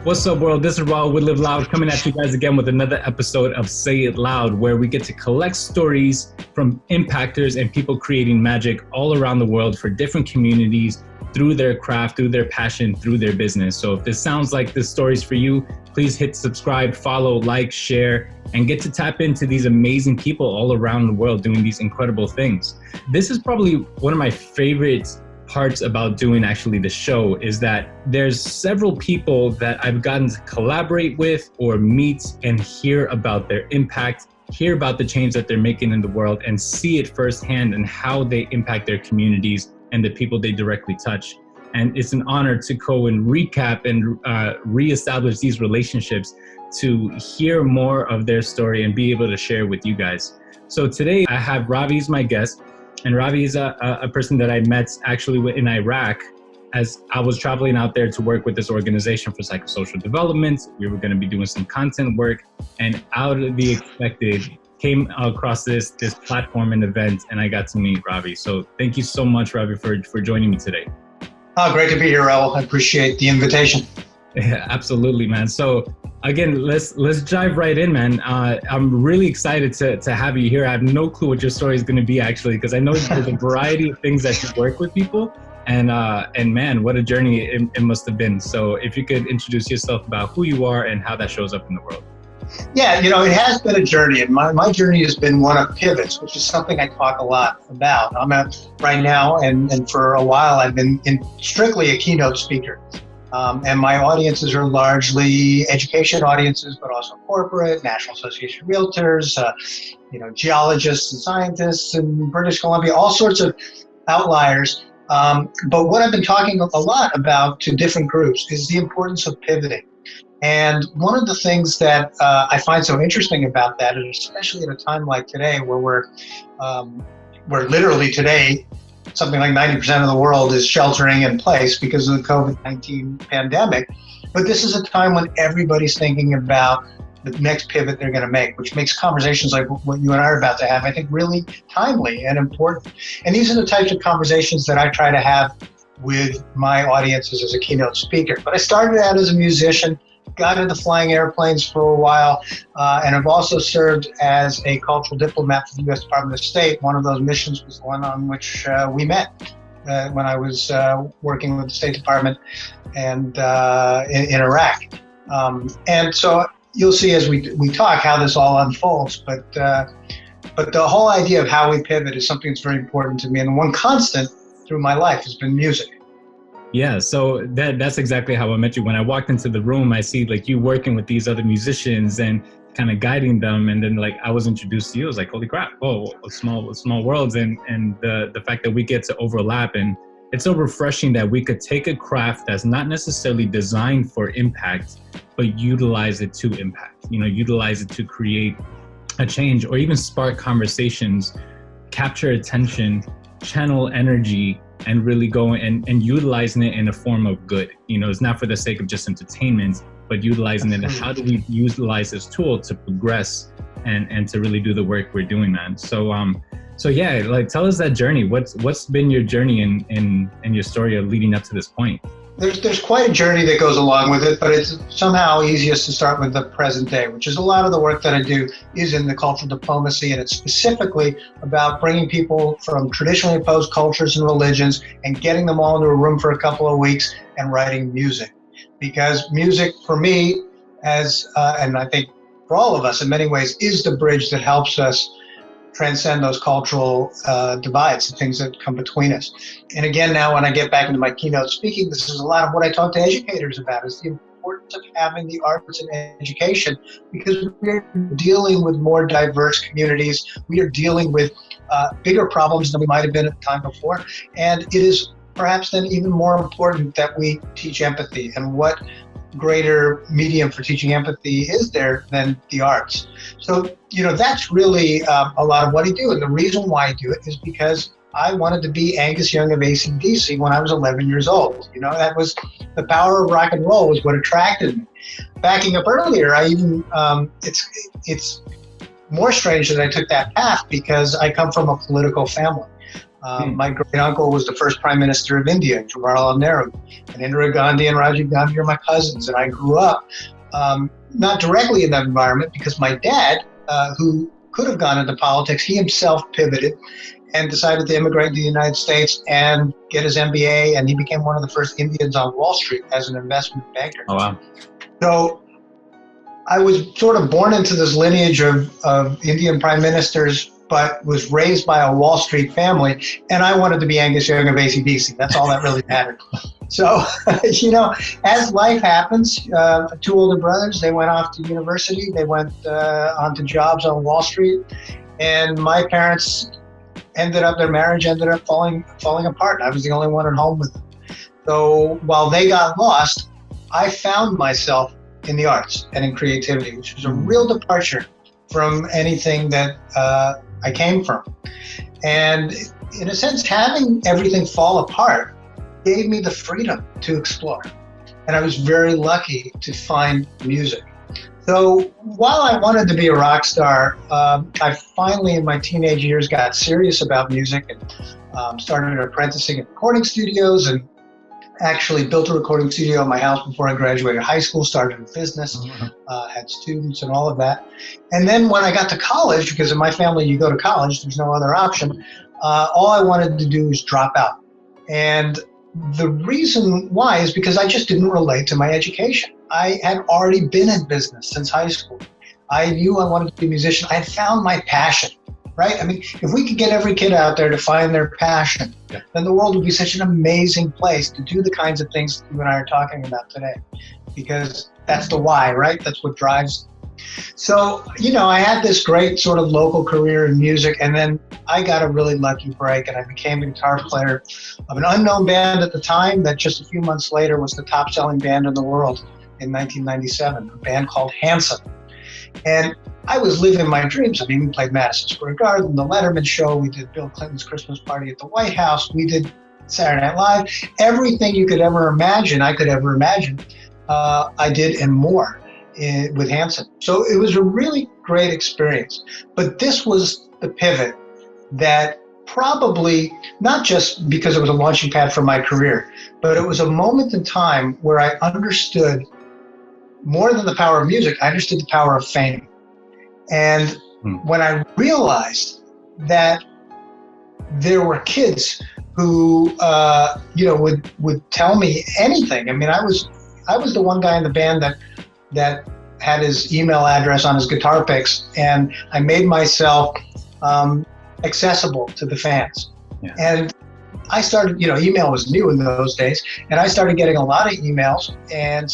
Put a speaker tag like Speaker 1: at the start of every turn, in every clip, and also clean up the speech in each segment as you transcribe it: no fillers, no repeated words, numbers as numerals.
Speaker 1: What's up, world? This is Ravi with LiveLOUD coming at you guys again with another episode of Say It Loud, where we get to collect stories from impactors and people creating magic all around the world for different communities through their craft, through their passion, through their business. So if this sounds like this story's for you, please hit subscribe, follow, like, share, and get to tap into these amazing people all around the world doing these incredible things. This is probably one of my favorite parts about doing actually the show is that there's several people that I've gotten to collaborate with or meet and hear about their impact, hear about the change that they're making in the world, and see it firsthand and how they impact their communities and the people they directly touch. And it's an honor to go and recap and reestablish these relationships, to hear more of their story and be able to share with you guys. So today I have Ravi as my guest. And Ravi is a person that I met actually in Iraq as I was traveling out there to work with this organization for psychosocial development. We were going to be doing some content work, and out of the expected came across this platform and event, and I got to meet Ravi. So thank you so much, Ravi, for joining me today.
Speaker 2: Oh, great to be here, Raul. I appreciate the invitation.
Speaker 1: Yeah, absolutely, man. So again, let's dive right in, man. I'm really excited to have you here. I have no clue what your story is going to be, actually, because I know there's a variety of things that you work with people, and man, what a journey it must have been. So if you could introduce yourself about who you are and how that shows up in the world.
Speaker 2: Yeah, it has been a journey, and my journey has been one of pivots, which is something I talk a lot about. I'm right now, and for a while, I've been strictly a keynote speaker. And my audiences are largely education audiences, but also corporate, National Association of Realtors, geologists and scientists in British Columbia, all sorts of outliers. But what I've been talking a lot about to different groups is the importance of pivoting. And one of the things that I find so interesting about that, and especially at a time like today, where we're literally today, something like 90% of the world is sheltering in place because of the COVID-19 pandemic. But this is a time when everybody's thinking about the next pivot they're going to make, which makes conversations like what you and I are about to have, I think, really timely and important. And these are the types of conversations that I try to have with my audiences as a keynote speaker. But I started out as a musician, got into flying airplanes for a while, and I've also served as a cultural diplomat for the U.S. Department of State. One of those missions was the one on which we met when I was working with the State Department and in Iraq. And so you'll see as we talk how this all unfolds. But the whole idea of how we pivot is something that's very important to me. And one constant through my life has been music.
Speaker 1: Yeah, so that's exactly how I met you. When I walked into the room, I see like you working with these other musicians and kind of guiding them, and then like I was introduced to you. I was like, holy crap! Whoa, small worlds, and the fact that we get to overlap, and it's so refreshing that we could take a craft that's not necessarily designed for impact, but utilize it to impact. Utilize it to create a change, or even spark conversations, capture attention, channel energy, and really go and utilizing it in a form of good. It's not for the sake of just entertainment, but utilizing it. And how do we utilize this tool to progress and to really do the work we're doing, man? So yeah, like tell us that journey. What's been your journey in your story of leading up to this point?
Speaker 2: There's quite a journey that goes along with it, but it's somehow easiest to start with the present day, which is a lot of the work that I do is in the cultural diplomacy, and it's specifically about bringing people from traditionally opposed cultures and religions and getting them all into a room for a couple of weeks and writing music. Because music, for me, and I think for all of us in many ways, is the bridge that helps us transcend those cultural divides, the things that come between us. And again, now when I get back into my keynote speaking, this is a lot of what I talk to educators about, is the importance of having the arts in education, because we're dealing with more diverse communities. We are dealing with bigger problems than we might have been at the time before. And it is perhaps then even more important that we teach empathy. And what greater medium for teaching empathy is there than the arts? So, that's really a lot of what I do. And the reason why I do it is because I wanted to be Angus Young of AC/DC when I was 11 years old. That was the power of rock and roll was what attracted me. Backing up earlier, I even, it's more strange that I took that path because I come from a political family. My great uncle was the first Prime Minister of India, Jawaharlal Nehru, and Indira Gandhi and Rajiv Gandhi are my cousins. And I grew up not directly in that environment because my dad, who could have gone into politics, he himself pivoted and decided to immigrate to the United States and get his MBA. And he became one of the first Indians on Wall Street as an investment banker.
Speaker 1: Oh, wow.
Speaker 2: So I was sort of born into this lineage of Indian prime ministers, but was raised by a Wall Street family, and I wanted to be Angus Young of AC/DC. That's all that really mattered. So, as life happens, 2 older brothers, they went off to university, they went on to jobs on Wall Street, and my parents their marriage ended up falling apart. I was the only one at home with them. So while they got lost, I found myself in the arts and in creativity, which was a real departure from anything that I came from. And in a sense, having everything fall apart gave me the freedom to explore. And I was very lucky to find music. So while I wanted to be a rock star, I finally in my teenage years got serious about music and started apprenticing in recording studios, and actually built a recording studio in my house before I graduated high school, started a business, had students and all of that. And then when I got to college, because in my family you go to college, there's no other option, all I wanted to do was drop out. And the reason why is because I just didn't relate to my education. I had already been in business since high school. I knew I wanted to be a musician. I had found my passion. Right? I mean, if we could get every kid out there to find their passion, then the world would be such an amazing place to do the kinds of things that you and I are talking about today. Because that's the why, right? That's what drives. So, I had this great sort of local career in music, and then I got a really lucky break, and I became a guitar player of an unknown band at the time that just a few months later was the top-selling band in the world in 1997, a band called HANSON. And I was living my dreams. I mean, we played Madison Square Garden, The Letterman Show, we did Bill Clinton's Christmas party at the White House, we did Saturday Night Live. Everything you could ever imagine, I did and more with HANSON. So it was a really great experience. But this was the pivot that probably, not just because it was a launching pad for my career, but it was a moment in time where I understood more than the power of music, I understood the power of fame. And when I realized that there were kids who, would tell me anything. I mean, I was the one guy in the band that had his email address on his guitar picks, and I made myself accessible to the fans. Yeah. And I started, email was new in those days, and I started getting a lot of emails and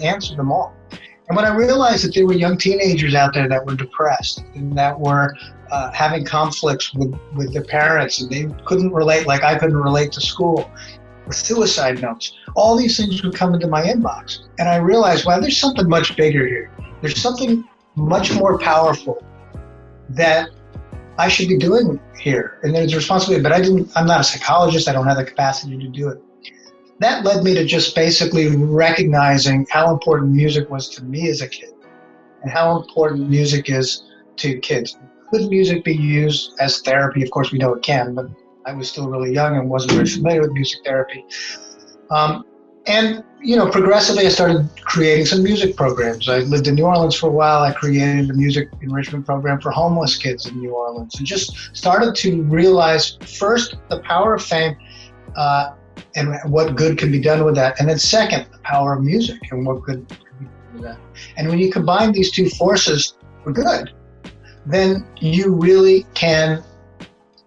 Speaker 2: answered them all. And when I realized that there were young teenagers out there that were depressed and that were having conflicts with their parents, and they couldn't relate like I couldn't relate to school, or suicide notes, all these things would come into my inbox. And I realized, wow, there's something much bigger here. There's something much more powerful that I should be doing here. And there's a responsibility, but I'm not a psychologist. I don't have the capacity to do it. That led me to just basically recognizing how important music was to me as a kid and how important music is to kids. Could music be used as therapy? Of course, we know it can, but I was still really young and wasn't very familiar with music therapy. Progressively I started creating some music programs. I lived in New Orleans for a while. I created a music enrichment program for homeless kids in New Orleans, and just started to realize first the power of fame, and what good can be done with that. And then second, the power of music and what good can be done with that. And when you combine these two forces for good, then you really can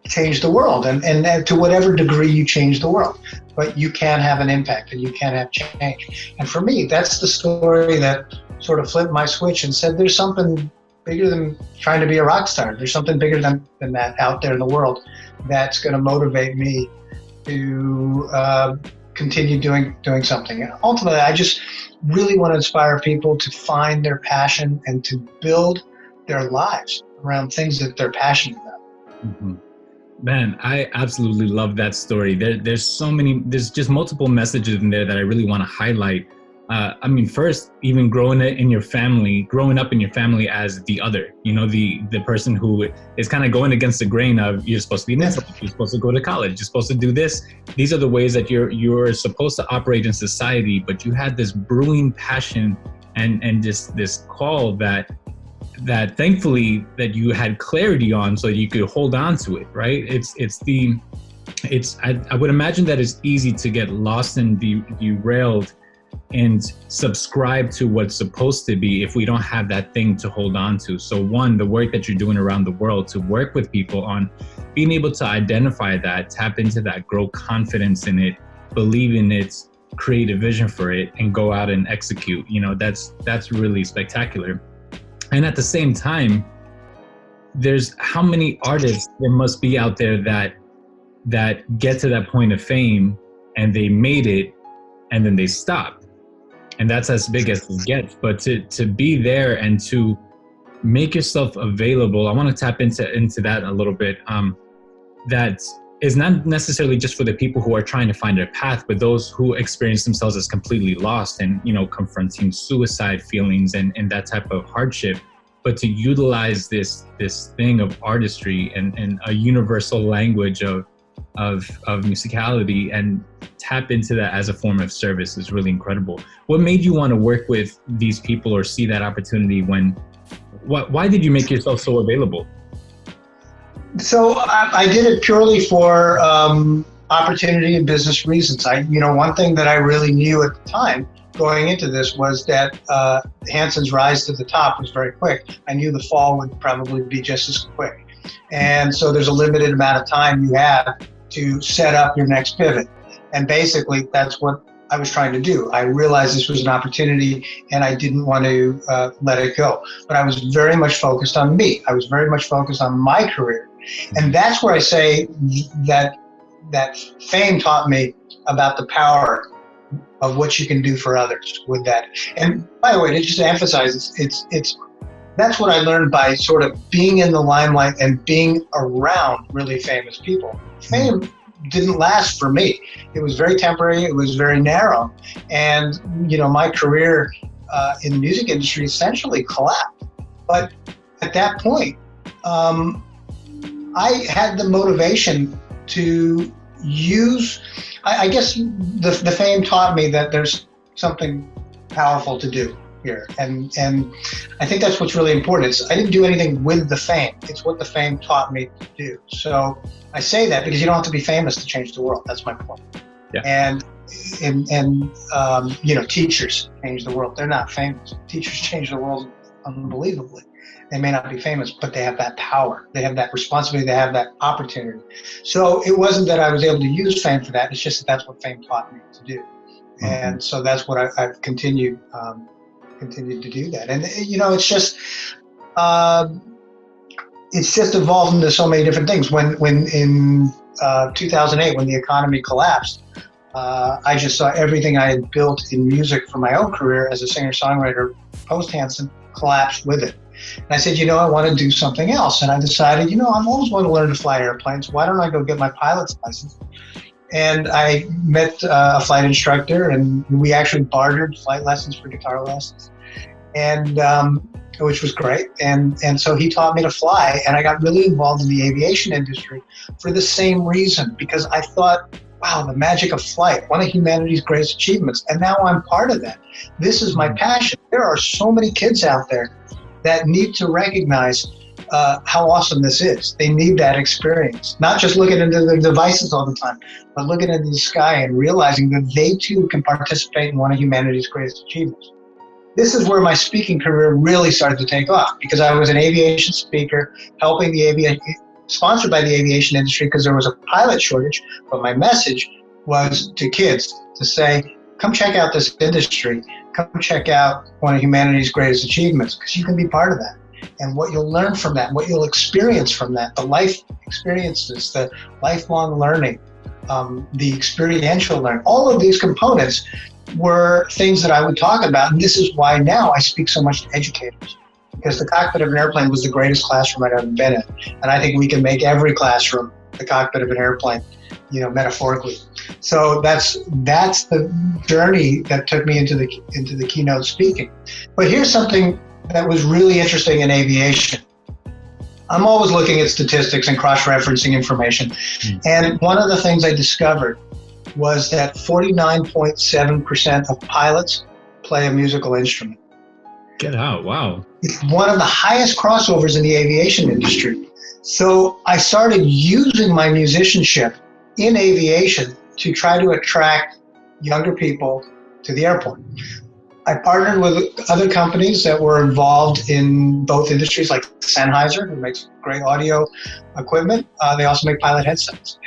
Speaker 2: change the world. And to whatever degree you change the world, but you can have an impact and you can have change. And for me, that's the story that sort of flipped my switch and said, there's something bigger than trying to be a rock star. There's something bigger than that out there in the world that's going to motivate me to continue doing something. And ultimately, I just really want to inspire people to find their passion and to build their lives around things that they're passionate about.
Speaker 1: Mm-hmm. Man, I absolutely love that story. There's just multiple messages in there that I really want to highlight. I mean, first, even growing up in your family as the other, the person who is kind of going against the grain of, you're supposed to be an intellect, you're supposed to go to college, you're supposed to do this. These are the ways that you're supposed to operate in society, but you had this brewing passion and this call that thankfully that you had clarity on, so you could hold on to it, right? I would imagine that it's easy to get lost and derailed and subscribe to what's supposed to be if we don't have that thing to hold on to. So one, the work that you're doing around the world to work with people on being able to identify that, tap into that, grow confidence in it, believe in it, create a vision for it, and go out and execute. That's really spectacular. And at the same time, there's how many artists there must be out there that get to that point of fame and they made it and then they stop. And that's as big as it gets. But to be there and to make yourself available, I want to tap into that a little bit. That is not necessarily just for the people who are trying to find their path, but those who experience themselves as completely lost and, confronting suicide feelings and that type of hardship. But to utilize this thing of artistry and a universal language of musicality and tap into that as a form of service is really incredible. What made you want to work with these people or see that opportunity why did you make yourself so available?
Speaker 2: So I did it purely for opportunity and business reasons. One thing that I really knew at the time going into this was that HANSON's rise to the top was very quick. I knew the fall would probably be just as quick. And so there's a limited amount of time you have to set up your next pivot. And basically that's what I was trying to do. I realized this was an opportunity and I didn't want to let it go. But I was very much focused on me. I was very much focused on my career. And that's where I say that fame taught me about the power of what you can do for others with that. And by the way, to just emphasize, it's that's what I learned by sort of being in the limelight and being around really famous people. Fame didn't last for me. It was very temporary. It was very narrow. And, my career in the music industry essentially collapsed. But at that point, I had the motivation to use, I guess the fame taught me that there's something powerful to do here. And I think that's what's really important. I didn't do anything with the fame. It's what the fame taught me to do. So I say that because you don't have to be famous to change the world. That's my point.
Speaker 1: Yeah.
Speaker 2: And teachers change the world. They're not famous. Teachers change the world unbelievably. They may not be famous, but they have that power. They have that responsibility. They have that opportunity. So it wasn't that I was able to use fame for that. It's just that that's what fame taught me to do. Mm-hmm. And so that's what I've continued to do that. And it's just evolved into so many different things. When in 2008, when the economy collapsed, I just saw everything I had built in music for my own career as a singer-songwriter post-HANSON collapse with it. And I said, I want to do something else. And I decided, I've always wanted to learn to fly airplanes. Why don't I go get my pilot's license? And I met a flight instructor, and we actually bartered flight lessons for guitar lessons, and which was great. And so he taught me to fly, and I got really involved in the aviation industry for the same reason, because I thought, wow, the magic of flight, one of humanity's greatest achievements. And now I'm part of that. This is my passion. There are so many kids out there that need to recognize how awesome this is. They need that experience. Not just looking into their devices all the time, but looking into the sky and realizing that they too can participate in one of humanity's greatest achievements. This is where my speaking career really started to take off, because I was an aviation speaker, helping sponsored by the aviation industry because there was a pilot shortage. But my message was to kids to say, come check out this industry. Come check out one of humanity's greatest achievements, because you can be part of that. And what you'll learn from that, what you'll experience from that, the life experiences, the lifelong learning, the experiential learning, all of these components were things that I would talk about. And this is why now I speak so much to educators, because the cockpit of an airplane was the greatest classroom I'd ever been in. And I think we can make every classroom the cockpit of an airplane, metaphorically. So that's the journey that took me into the keynote speaking. But here's something that was really interesting in aviation. I'm always looking at statistics and cross-referencing information. And one of the things I discovered was that 49.7% of pilots play a musical instrument.
Speaker 1: Get out, wow.
Speaker 2: It's one of the highest crossovers in the aviation industry. So I started using my musicianship in aviation to try to attract younger people to the airport. I partnered with other companies that were involved in both industries, like Sennheiser, who makes great audio equipment. They also make pilot headsets.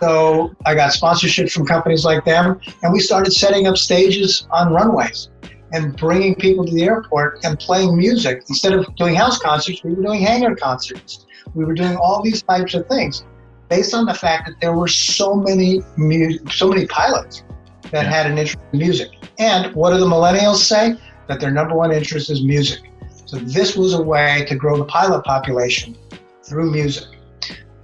Speaker 2: So I got sponsorships from companies like them, and we started setting up stages on runways and bringing people to the airport and playing music. Instead of doing house concerts, we were doing hangar concerts. We were doing all these types of things based on the fact that there were so many pilots that had an interest in music. And what do the millennials say? That their number one interest is music. So this was a way to grow the pilot population through music.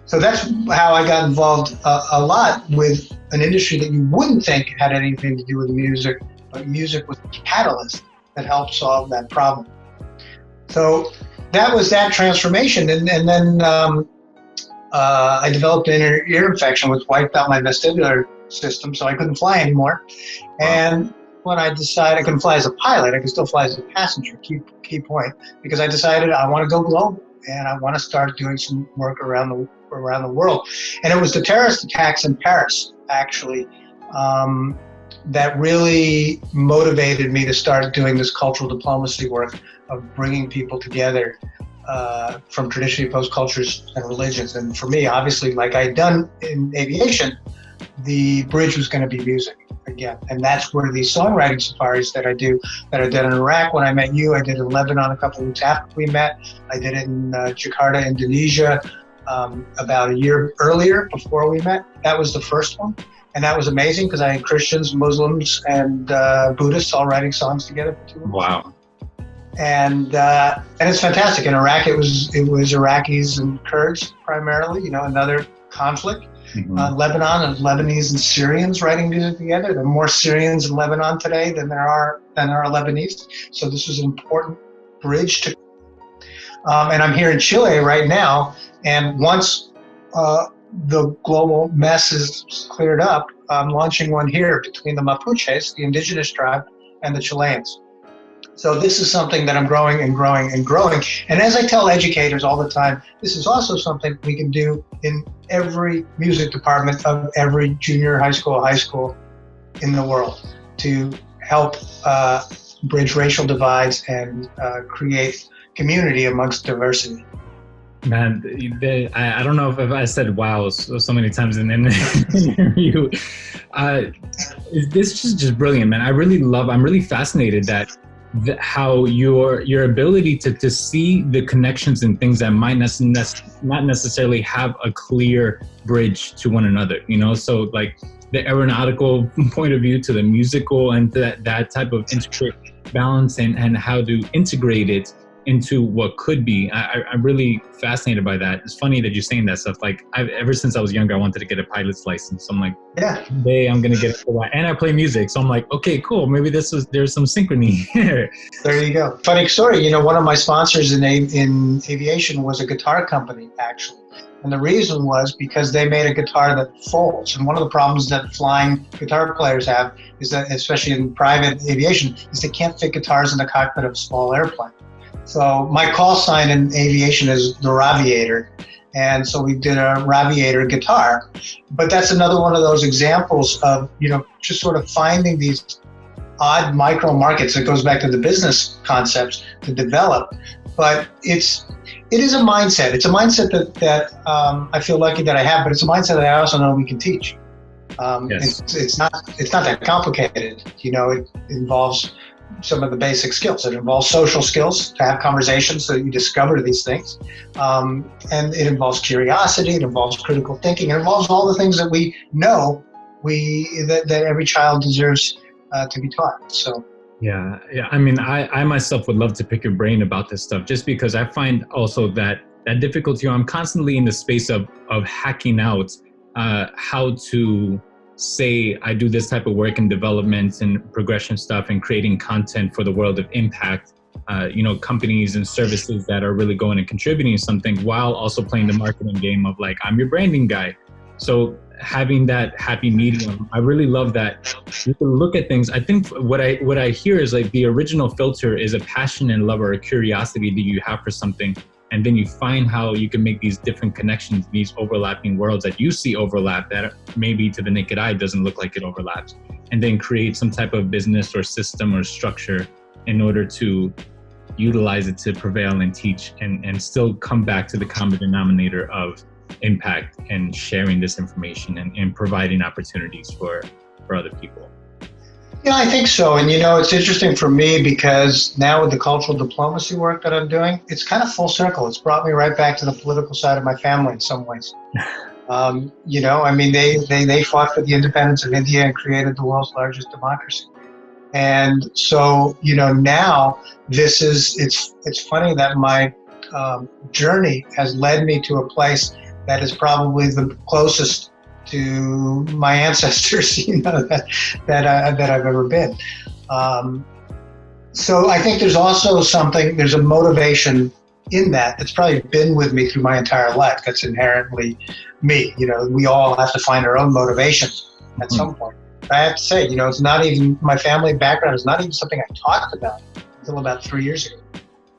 Speaker 2: So that's how I got involved a lot with an industry that you wouldn't think had anything to do with music, but music was the catalyst that helped solve that problem. So that was that transformation. And then I developed an ear infection, which wiped out my vestibular system, so I couldn't fly anymore. And when I decided I couldn't fly as a pilot, I could still fly as a passenger, key point, because I decided I want to go global and I want to start doing some work around the world. And it was the terrorist attacks in Paris, actually, that really motivated me to start doing this cultural diplomacy work of bringing people together from traditionally opposed cultures and religions. And for me, obviously, like I'd done in aviation, the bridge was going to be music again. And that's where these songwriting safaris that I did in Iraq when I met you, I did in Lebanon a couple of weeks after we met. I did it in Jakarta, Indonesia, about a year earlier before we met. That was the first one. And that was amazing because I had Christians, Muslims, and Buddhists all writing songs together for 2 weeks.
Speaker 1: Wow.
Speaker 2: And it's fantastic. In Iraq, it was Iraqis and Kurds primarily, another conflict. Lebanon and Lebanese and Syrians writing music together. There are more Syrians in Lebanon today than there are Lebanese. So this was an important bridge to. And I'm here in Chile right now. And once the global mess is cleared up, I'm launching one here between the Mapuches, the indigenous tribe, and the Chileans. So this is something that I'm growing and growing and growing. And as I tell educators all the time, this is also something we can do in every music department of every junior high school in the world to help bridge racial divides and create community amongst diversity.
Speaker 1: Man, I don't know if I said wow so many times in an interview. This is just brilliant, man. I'm really fascinated that how your ability to see the connections and things that might not necessarily have a clear bridge to one another, so like the aeronautical point of view to the musical and that type of intricate balance and how to integrate it into what could be. I'm really fascinated by that. It's funny that you're saying that stuff. Like ever since I was younger, I wanted to get a pilot's license. So I'm like, today I'm going to get it for that. And I play music. So I'm like, okay, cool. Maybe there's some synchrony here.
Speaker 2: There you go. Funny story. One of my sponsors in aviation was a guitar company, actually. And the reason was because they made a guitar that folds. And one of the problems that flying guitar players have is that, especially in private aviation, is they can't fit guitars in the cockpit of a small airplane. So my call sign in aviation is the Raviator. And so we did a Raviator guitar. But that's another one of those examples of, just sort of finding these odd micro markets. It goes back to the business concepts to develop. But it is a mindset. It's a mindset that I feel lucky that I have, but it's a mindset that I also know we can teach.
Speaker 1: Yes.
Speaker 2: It's not that complicated. It involves some of the basic skills. It involves social skills, to have conversations so that you discover these things. And it involves curiosity, it involves critical thinking, it involves all the things that we know that every child deserves to be taught. So.
Speaker 1: Yeah. I mean, I myself would love to pick your brain about this stuff, just because I find also that difficulty. I'm constantly in the space of hacking out how to say I do this type of work in development and progression stuff and creating content for the world of impact, companies and services that are really going and contributing something while also playing the marketing game of like, I'm your branding guy. So having that happy medium, I really love that. You can look at things. I think what I hear is like the original filter is a passion and love or a curiosity that you have for something. And then you find how you can make these different connections, these overlapping worlds that you see overlap that maybe to the naked eye doesn't look like it overlaps. And then create some type of business or system or structure in order to utilize it to prevail and teach and still come back to the common denominator of impact and sharing this information and providing opportunities for other people.
Speaker 2: Yeah, I think so. And it's interesting for me because now with the cultural diplomacy work that I'm doing, it's kind of full circle. It's brought me right back to the political side of my family in some ways. They fought for the independence of India and created the world's largest democracy. And so, now it's funny that my journey has led me to a place that is probably the closest to my ancestors, that I've ever been. So I think there's also there's a motivation in that's probably been with me through my entire life. That's inherently me. We all have to find our own motivations at some point. I have to say, it's not even, my family background is not even something I talked about until about 3 years ago.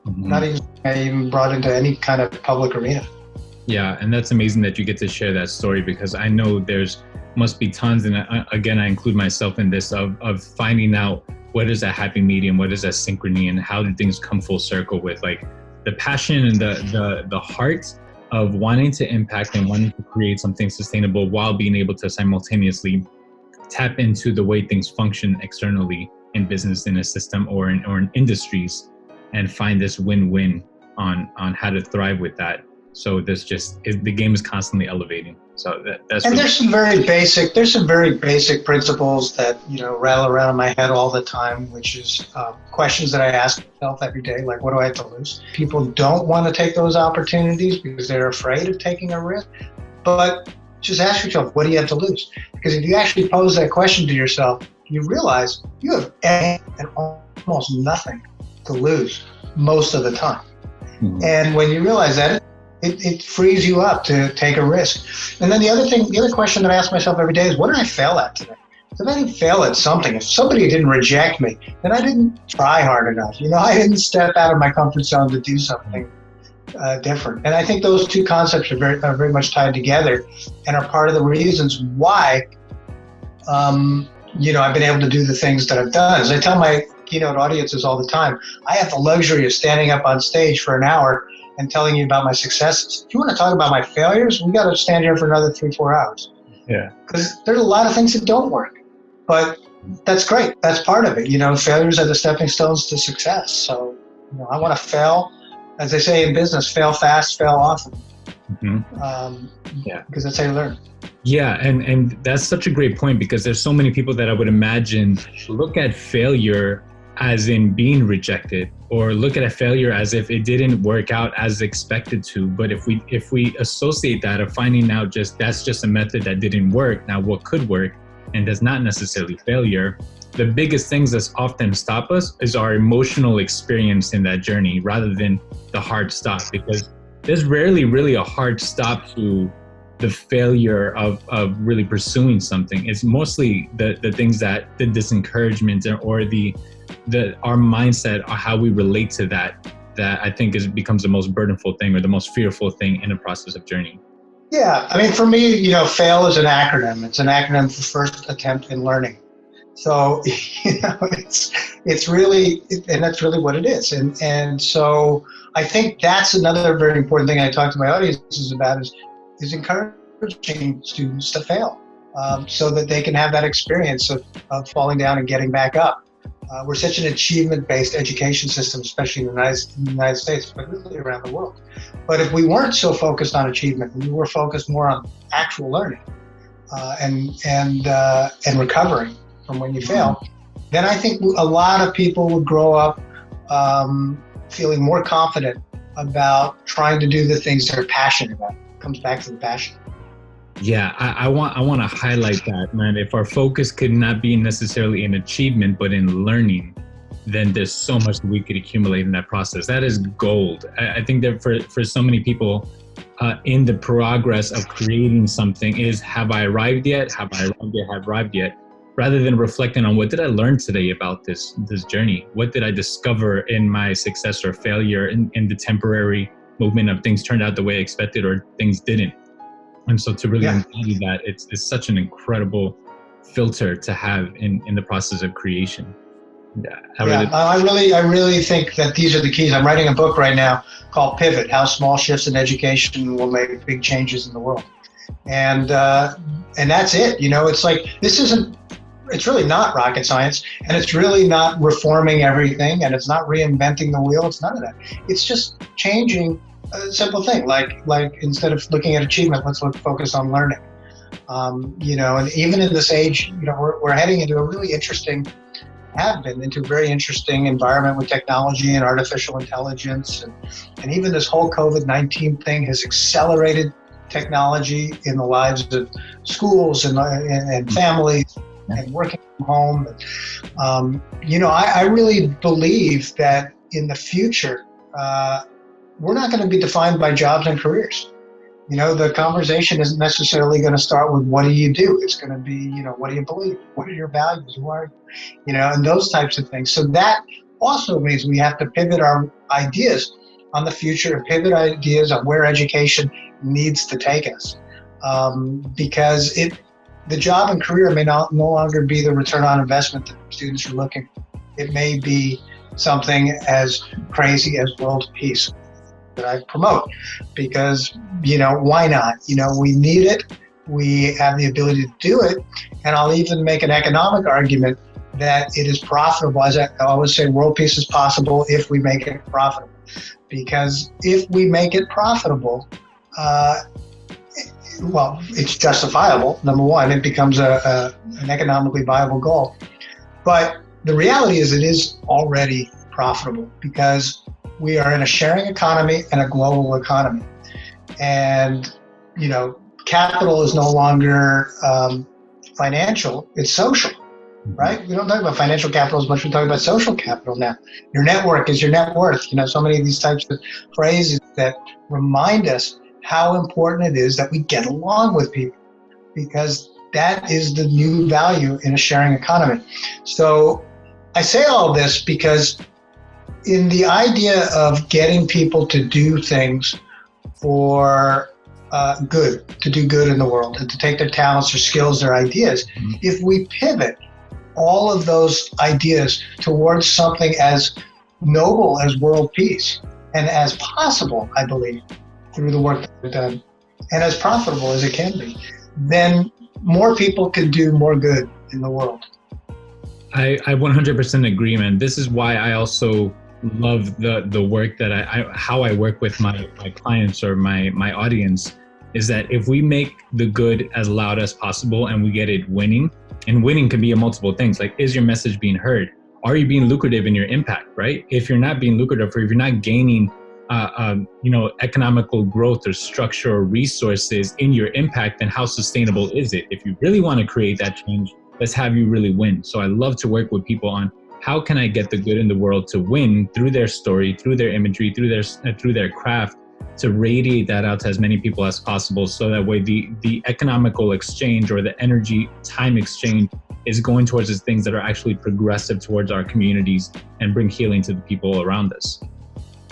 Speaker 2: Not even I even brought into any kind of public arena.
Speaker 1: Yeah, and that's amazing that you get to share that story, because I know must be tons, and again, I include myself in this, of finding out what is that happy medium, what is that synchrony, and how do things come full circle with like the passion and the heart of wanting to impact and wanting to create something sustainable while being able to simultaneously tap into the way things function externally in business, in a system, or in industries, and find this win-win on how to thrive with that. So the game is constantly elevating. So that's. And
Speaker 2: there's some very basic principles that rattle around in my head all the time, which is questions that I ask myself every day, like, what do I have to lose? People don't want to take those opportunities because they're afraid of taking a risk. But just ask yourself, what do you have to lose? Because if you actually pose that question to yourself, you realize you have and almost nothing to lose most of the time. Mm-hmm. And when you realize that, it frees you up to take a risk. And then the other question that I ask myself every day is, what did I fail at today? If I didn't fail at something, if somebody didn't reject me, then I didn't try hard enough. I didn't step out of my comfort zone to do something different. And I think those two concepts are very much tied together and are part of the reasons why, I've been able to do the things that I've done. As I tell my keynote audiences all the time, I have the luxury of standing up on stage for an hour and telling you about my successes. If you want to talk about my failures, we got to stand here for another 3-4 hours.
Speaker 1: Yeah.
Speaker 2: Because there's a lot of things that don't work, but that's great. That's part of it. Failures are the stepping stones to success. So, I want to fail, as they say in business, fail fast, fail often. Mm-hmm. Because that's how you learn.
Speaker 1: Yeah, and that's such a great point, because there's so many people that I would imagine look at failure as in being rejected, or look at a failure as if it didn't work out as expected to. But if we associate that of finding out that's just a method that didn't work, now what could work, and that's not necessarily failure, the biggest things that often stop us is our emotional experience in that journey rather than the hard stop, because there's rarely really a hard stop to the failure of really pursuing something. It's mostly the things that the disencouragement or our mindset, or how we relate to that I think becomes the most burdenful thing, or the most fearful thing in the process of journey.
Speaker 2: Yeah, for me, FAIL is an acronym. It's an acronym for first attempt in learning. So, it's really, and that's really what it is. And so I think that's another very important thing I talk to my audiences about is encouraging students to fail, so that they can have that experience of falling down and getting back up. We're such an achievement-based education system, especially in the United States, but really around the world. But if we weren't so focused on achievement, we were focused more on actual learning and recovering from when you fail, then I think a lot of people would grow up feeling more confident about trying to do the things they're passionate about. It comes back to the passion.
Speaker 1: Yeah, I want to highlight that, man. If our focus could not be necessarily in achievement, but in learning, then there's so much that we could accumulate in that process. That is gold. I think that for so many people, in the progress of creating something is, have I arrived yet? Have I arrived yet? Have I arrived yet? Rather than reflecting on what did I learn today about this journey? What did I discover in my success or failure in the temporary movement of things turned out the way I expected or things didn't? And so to really embody that, it's such an incredible filter to have in the process of creation. Yeah,
Speaker 2: I really think that these are the keys. I'm writing a book right now called Pivot: How Small Shifts in Education Will Make Big Changes in the World. And that's it. You know, it's like, it's really not rocket science, and it's really not reforming everything, and it's not reinventing the wheel. It's none of that. It's just changing a simple thing, like instead of looking at achievement, let's focus on learning. You know, and even in this age, you know, we're heading into a really interesting, into a very interesting environment with technology and artificial intelligence, and even this whole COVID-19 thing has accelerated technology in the lives of schools and families and working from home. You know, I really believe that in the future, we're not going to be defined by jobs and careers. You know, the conversation isn't necessarily going to start with what do you do? It's going to be, you know, what do you believe? What are your values? Who are you? You know, and those types of things. So that also means we have to pivot our ideas on the future, and pivot ideas on where education needs to take us. Because the job and career may no longer be the return on investment that students are looking for. It may be something as crazy as world peace that I promote, because, you know, why not? You know, we need it. We have the ability to do it. And I'll even make an economic argument that it is profitable. As I always say, world peace is possible if we make it profitable. Because if we make it profitable, well, it's justifiable. Number one, it becomes an economically viable goal. But the reality is it is already profitable, because we are in a sharing economy and a global economy. And, you know, capital is no longer financial, it's social, right? We don't talk about financial capital as much, we talk about social capital now. Your network is your net worth. You know, so many of these types of phrases that remind us how important it is that we get along with people, because that is the new value in a sharing economy. So I say all this because in the idea of getting people to do things for good, to do good in the world, and to take their talents, their skills, their ideas, if we pivot all of those ideas towards something as noble as world peace, and as possible, I believe, through the work that we've done, and as profitable as it can be, then more people can do more good in the world.
Speaker 1: I 100% agree, man. This is why I also love the work that how I work with my clients or my audience, is that if we make the good as loud as possible and we get it winning, and winning can be in multiple things, like, is your message being heard? Are you being lucrative in your impact, right? If you're not being lucrative, or if you're not gaining you know, economical growth or structure or resources in your impact, then how sustainable is it? If you really want to create that change, let's have you really win. So I love to work with people on how can I get the good in the world to win through their story, through their imagery, through their craft, to radiate that out to as many people as possible. So that way the economical exchange or the energy time exchange is going towards the things that are actually progressive towards our communities and bring healing to the people around us.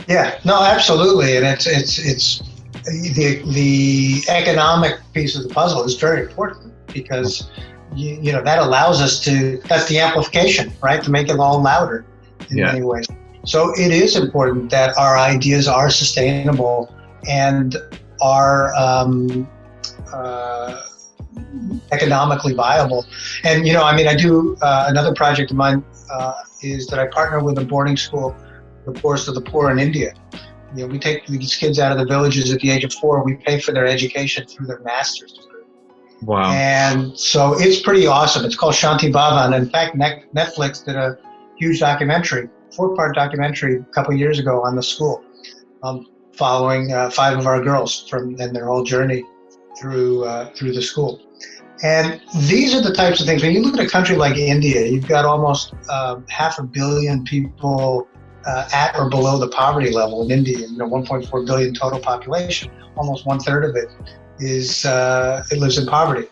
Speaker 2: Yeah, no, absolutely. And it's the economic piece of the puzzle is very important, because you know, that allows us to, that's the amplification, right? To make it all louder in many ways. So it is important that our ideas are sustainable and are economically viable. And, you know, I mean, I do another project of mine is that I partner with a boarding school, the poorest of the poor in India. You know, we take these kids out of the villages at the age of 4. We pay for their education through their master's degree.
Speaker 1: Wow.
Speaker 2: And so it's pretty awesome. It's called Shanti Bhava. And in fact, Netflix did a huge documentary, 4-part documentary a couple of years ago on the school, following 5 of our girls and their whole journey. through the school. And these are the types of things. When you look at a country like India, you've got almost 500 million people at or below the poverty level in India. 1.4 billion total population. Almost 1/3 of it it lives in poverty.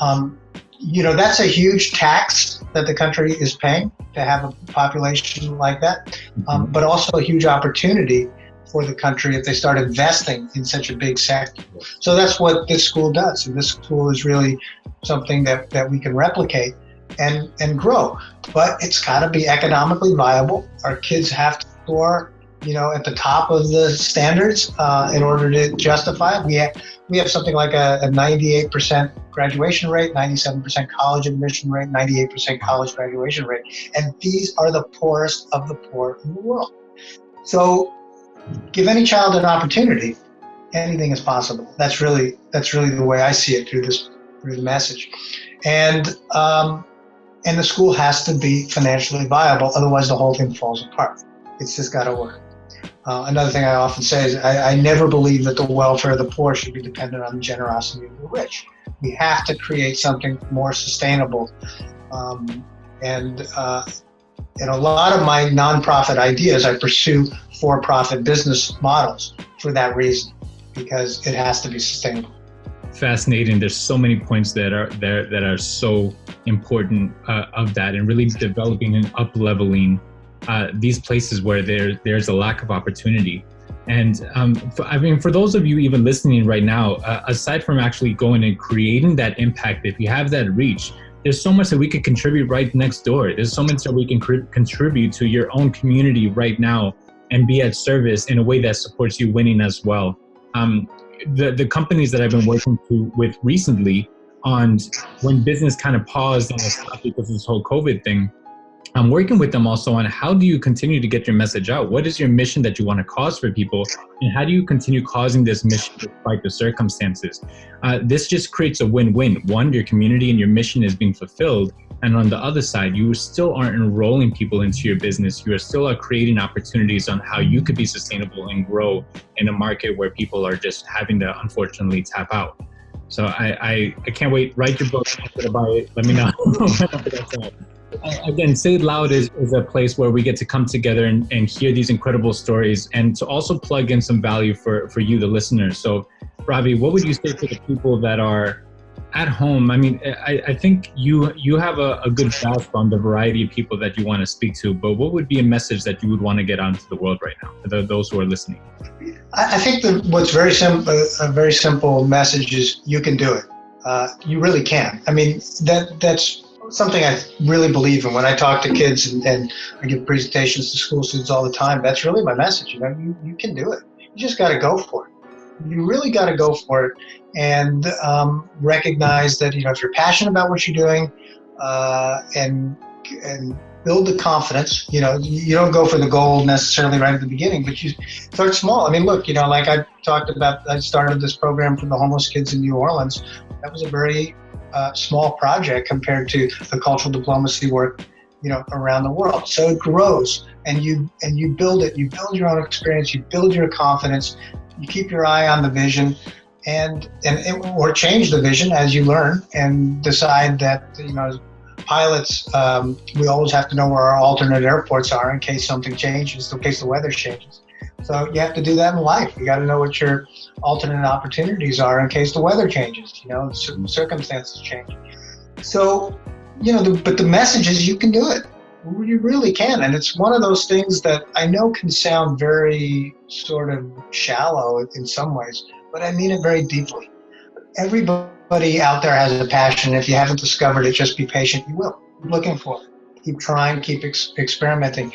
Speaker 2: That's a huge tax that the country is paying to have a population like that, but also a huge opportunity for the country if they start investing in such a big sector. So that's what this school does. And this school is really something that we can replicate and grow. But it's got to be economically viable. Our kids have to score, at the top of the standards in order to justify it. We have something like a 98% graduation rate, 97% college admission rate, 98% college graduation rate. And these are the poorest of the poor in the world. So give any child an opportunity, anything is possible. That's really the way I see it through the message. And the school has to be financially viable, otherwise the whole thing falls apart. It's just got to work. Another thing I often say is I never believe that the welfare of the poor should be dependent on the generosity of the rich. We have to create something more sustainable. And a lot of my nonprofit ideas, I pursue for-profit business models for that reason, because it has to be sustainable.
Speaker 1: Fascinating. There's so many points that are so important of that, and really developing and up-leveling these places where there's a lack of opportunity. And for those of you even listening right now, aside from actually going and creating that impact, if you have that reach, there's so much that we could contribute right next door. There's so much that we can contribute to your own community right now and be at service in a way that supports you winning as well. The companies that I've been working with recently on when business kind of paused and stopped because of this whole COVID thing, I'm working with them also on how do you continue to get your message out? What is your mission that you want to cause for people? And how do you continue causing this mission despite the circumstances? This just creates a win-win. One, your community and your mission is being fulfilled. And on the other side, you still aren't enrolling people into your business. You are still creating opportunities on how you could be sustainable and grow in a market where people are just having to unfortunately tap out. So I can't wait. Write your book, buy it. Let me know. Again, Say It Loud is a place where we get to come together and hear these incredible stories, and to also plug in some value for you, the listeners. So, Ravi, what would you say to the people that are at home? I mean, I think you have a good grasp on the variety of people that you want to speak to, but what would be a message that you would want to get out into the world right now for those who are listening?
Speaker 2: I think what's very simple, a very simple message is you can do it. You really can. I mean, that's something I really believe in. When I talk to kids and I give presentations to school students all the time, that's really my message. You can do it. You just got to go for it. You really got to go for it, and recognize that if you're passionate about what you're doing, and build the confidence. You don't go for the gold necessarily right at the beginning, but you start small. I mean, look, like I talked about, I started this program for the homeless kids in New Orleans. That was a very small project compared to the cultural diplomacy work, around the world. So it grows, and you build it. You build your own experience. You build your confidence. You keep your eye on the vision, or change the vision as you learn, and decide that as pilots, we always have to know where our alternate airports are in case something changes, in case the weather changes. So you have to do that in life. You got to know what your alternate opportunities are in case the weather changes, circumstances change. So, but the message is you can do it. You really can. And it's one of those things that I know can sound very sort of shallow in some ways, but I mean it very deeply. Everybody out there has a passion. If you haven't discovered it, just be patient. You will. Keep looking for it. Keep trying, keep experimenting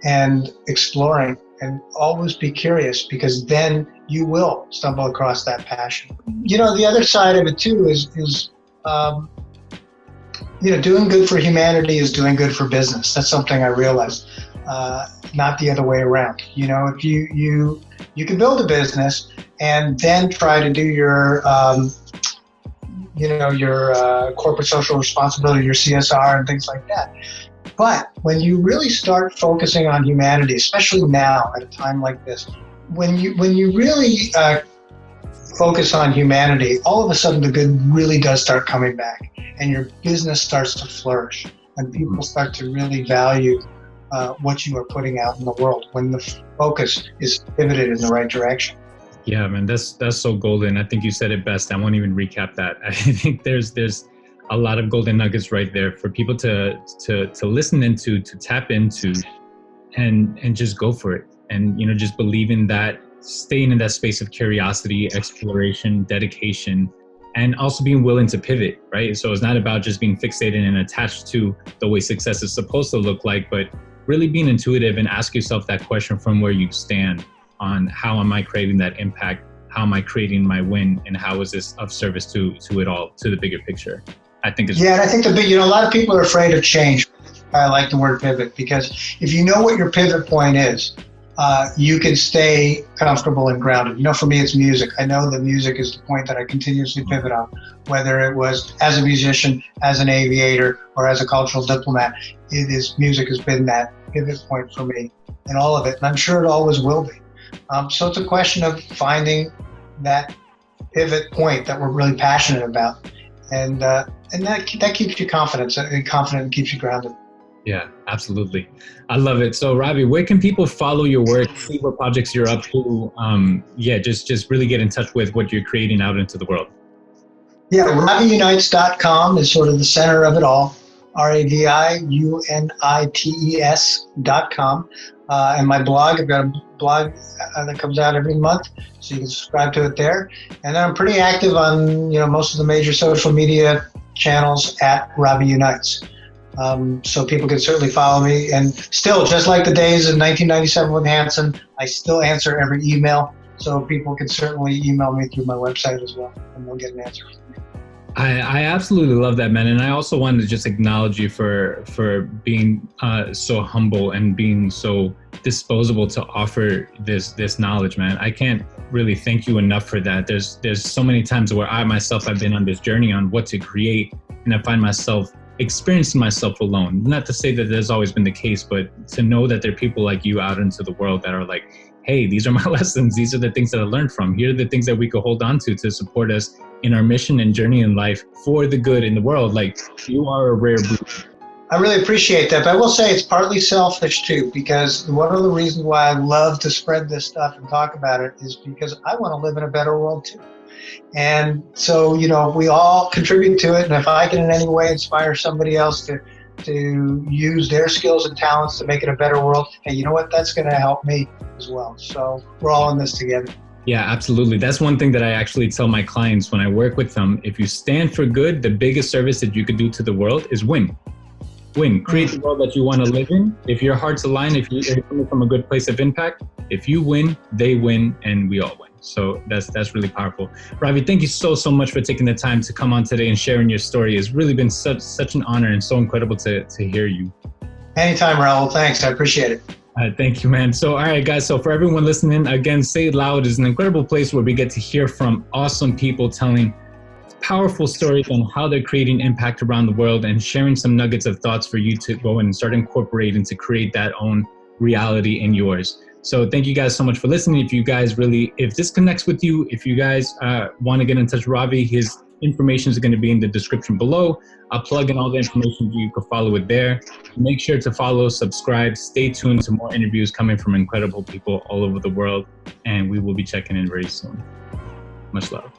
Speaker 2: and exploring, and always be curious, because then you will stumble across that passion. The other side of it too is doing good for humanity is doing good for business. That's something I realized, not the other way around. If you can build a business and then try to do your corporate social responsibility, your CSR and things like that. But when you really start focusing on humanity, especially now at a time like this, when you really focus on humanity, all of a sudden the good really does start coming back, and your business starts to flourish, and people start to really value what you are putting out in the world when the focus is pivoted in the right direction.
Speaker 1: Yeah, man, that's so golden. I think you said it best. I won't even recap that. I think there's a lot of golden nuggets right there for people to listen into, to tap into, and just go for it. And, you know, just believe in that, staying in that space of curiosity, exploration, dedication, and also being willing to pivot, right? So it's not about just being fixated and attached to the way success is supposed to look like, but really being intuitive and ask yourself that question from where you stand on how am I creating that impact? How am I creating my win? And how is this of service to it all, to the bigger picture? I think it's...
Speaker 2: Yeah, and I think a lot of people are afraid of change. I like the word pivot, because if you know what your pivot point is, you can stay comfortable and grounded. You know, for me, it's music. I know that music is the point that I continuously pivot on, whether it was as a musician, as an aviator, or as a cultural diplomat. Music has been that pivot point for me in all of it, and I'm sure it always will be. So it's a question of finding that pivot point that we're really passionate about, and that keeps you confident and keeps you grounded.
Speaker 1: Yeah, absolutely. I love it. So Ravi, where can people follow your work, see what projects you're up to? Just really get in touch with what you're creating out into the world.
Speaker 2: Yeah, RaviUnites.com is sort of the center of it all. RaviUnites.com. And my blog, I've got a blog that comes out every month, so you can subscribe to it there. And then I'm pretty active on most of the major social media channels at Ravi Unites. So people can certainly follow me. And still, just like the days of 1997 with HANSON, I still answer every email. So people can certainly email me through my website as well, and they'll get an answer from me.
Speaker 1: I absolutely love that, man. And I also wanted to just acknowledge you for being so humble and being so disposable to offer this knowledge, man. I can't really thank you enough for that. There's so many times where I myself have been on this journey on what to create, and I find myself experiencing myself alone. Not to say that there's always been the case, but to know that there are people like you out into the world that are like, hey, these are my lessons. These are the things that I learned from. Here are the things that we could hold on to support us in our mission and journey in life for the good in the world. Like, you are a rare breed.
Speaker 2: I really appreciate that. But I will say it's partly selfish too, because one of the reasons why I love to spread this stuff and talk about it is because I want to live in a better world too. And so, we all contribute to it. And if I can in any way inspire somebody else to use their skills and talents to make it a better world, hey, you know what? That's going to help me as well. So we're all in this together.
Speaker 1: Yeah, absolutely. That's one thing that I actually tell my clients when I work with them. If you stand for good, the biggest service that you could do to the world is win. Win. Create the world that you want to live in. If your heart's aligned, if you're coming from a good place of impact, if you win, they win, and we all win. So that's really powerful. Ravi, thank you so much for taking the time to come on today and sharing your story. It's really been such an honor and so incredible to hear you.
Speaker 2: Anytime, Raul. Thanks. I appreciate it.
Speaker 1: Thank you, man. So, all right, guys. So for everyone listening, again, Say It Loud is an incredible place where we get to hear from awesome people telling powerful stories on how they're creating impact around the world and sharing some nuggets of thoughts for you to go and start incorporating to create that own reality in yours. So thank you guys so much for listening. If this connects with you, if you guys want to get in touch with Ravi, his information is going to be in the description below. I'll plug in all the information. You can follow it there. Make sure to follow, subscribe, stay tuned to more interviews coming from incredible people all over the world. And we will be checking in very soon. Much love.